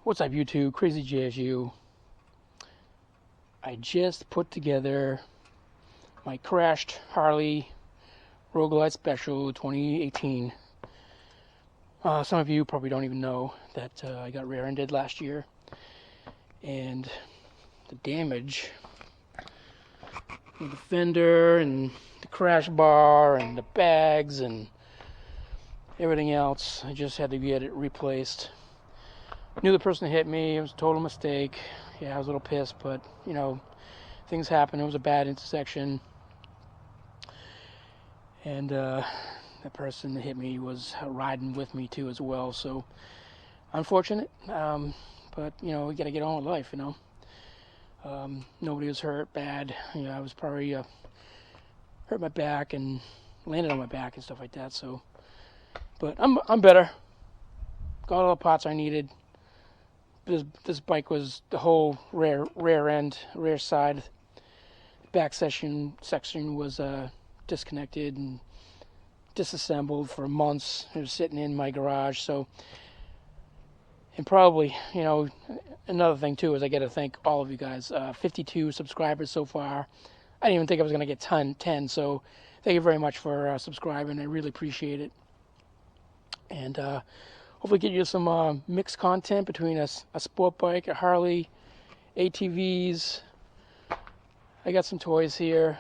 What's up, YouTube? Crazy JSU. I just put together my crashed Harley Road Glide Special 2018. Some of you probably don't even know that I got rear-ended last year, and the damage with the fender and the crash bar and the bags and everything else. I just had to get it replaced. Knew the person that hit me. It was a total mistake. Yeah, I was a little pissed, but you know, things happen. It was a bad intersection, and the person that hit me was riding with me too as well. So unfortunate, but you know, we got to get on with life. You know, nobody was hurt bad. You know, I was probably hurt my back and landed on my back and stuff like that. So, but I'm better. Got all the parts I needed. This bike was the whole rear end, rear side, back section was disconnected and disassembled for months. It was sitting in my garage. So, and probably, you know, another thing too is I got to thank all of you guys. 52 subscribers so far. I didn't even think I was going to get 10. So thank you very much for subscribing. I really appreciate it. And hopefully get you some mixed content between a sport bike, a Harley, ATVs. I got some toys here.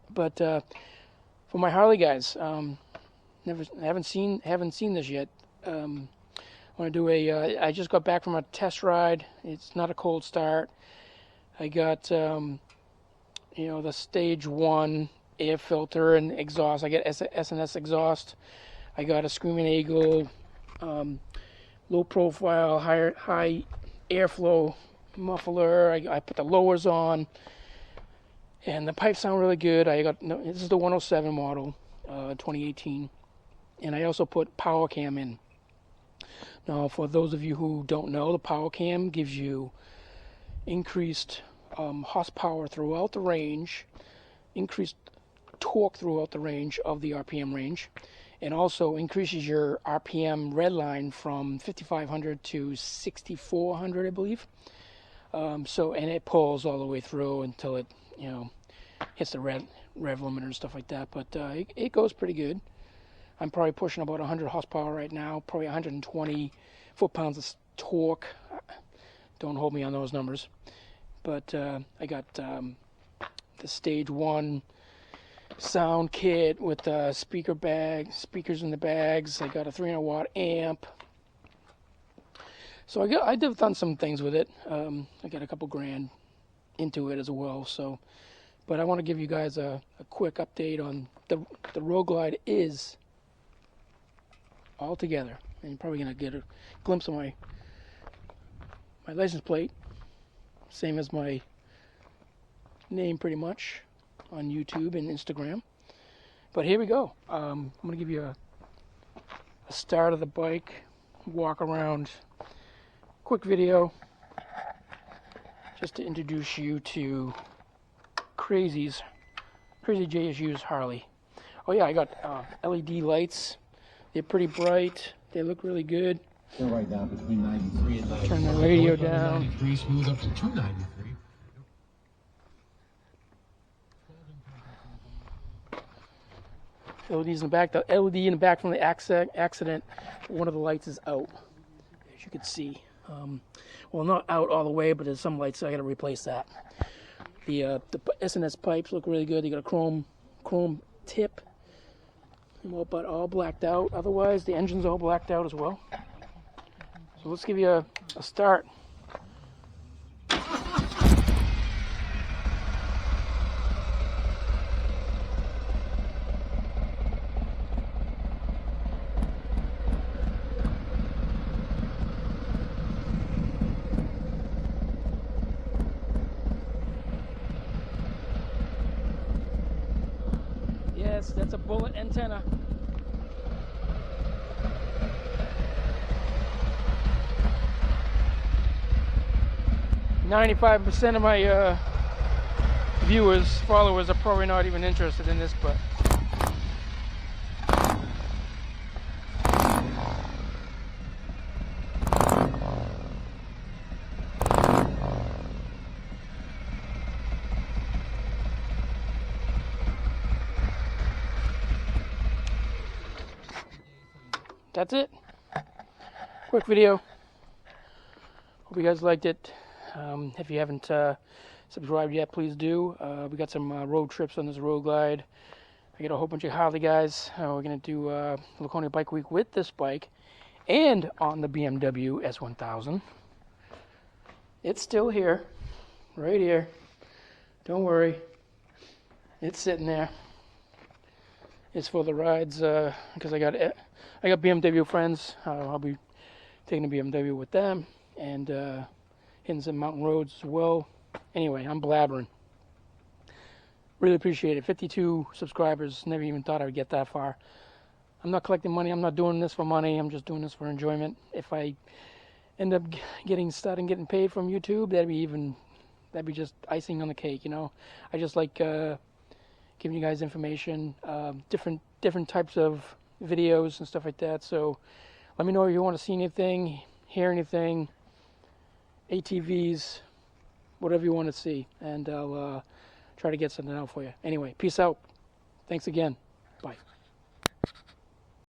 But for my Harley guys, haven't seen this yet. I want to do I just got back from a test ride. It's not a cold start. I got you know, the stage 1 air filter and exhaust. I got S&S exhaust. I got a Screaming Eagle, low profile, high airflow muffler. I put the lowers on, and the pipes sound really good. This is the 107 model, 2018, and I also put power cam in. Now, for those of you who don't know, the power cam gives you increased horsepower throughout the range, increased torque throughout the range of the RPM range, and also increases your RPM red line from 5,500 to 6,400, I believe. And it pulls all the way through until it, you know, hits the rev limiter and stuff like that. But it goes pretty good. I'm probably pushing about 100 horsepower right now, probably 120 foot-pounds of torque. Don't hold me on those numbers. But I got the stage 1 sound kit with speakers in the bags. I got a 300 watt amp. So I've done some things with it. I got a couple grand into it as well. So, but I want to give you guys a quick update on the Road Glide is all together, and you're probably gonna get a glimpse of my license plate, same as my name pretty much on YouTube and Instagram. But here we go. I'm going to give you a start of the bike, walk around, quick video, just to introduce you to Crazy JSU's Harley. Oh yeah, I got LED lights. They're pretty bright. They look really good. They're right now between 93 and 94. Turn the radio down. 93 smooth up to 293. LEDs in the back. The LED in the back from the accident, one of the lights is out, as you can see. Well, not out all the way, but there's some lights, so I got to replace that. The S&S pipes look really good. They got a chrome tip, but all blacked out. Otherwise, the engine's all blacked out as well. So let's give you a start. Yes, that's a bullet antenna. .95% of my followers are probably not even interested in this, but that's it. Quick video. Hope you guys liked it. If you haven't subscribed yet, please do. We got some road trips on this road glide. I got a whole bunch of Harley guys. We're going to do Laconia Bike Week with this bike and on the BMW S1000. It's still here, right here. Don't worry. It's sitting there. It's for the rides because I got BMW friends. I'll be taking the BMW with them and hitting some mountain roads as well. Anyway, I'm blabbering. Really appreciate it. 52 subscribers. Never even thought I would get that far. I'm not collecting money. I'm not doing this for money. I'm just doing this for enjoyment. If I end up starting getting paid from YouTube, that'd be just icing on the cake, you know. I just like giving you guys information, different types of videos and stuff like that. So let me know if you want to see anything, hear anything, ATVs, whatever you want to see, and I'll try to get something out for you. Anyway, peace out. Thanks again. Bye.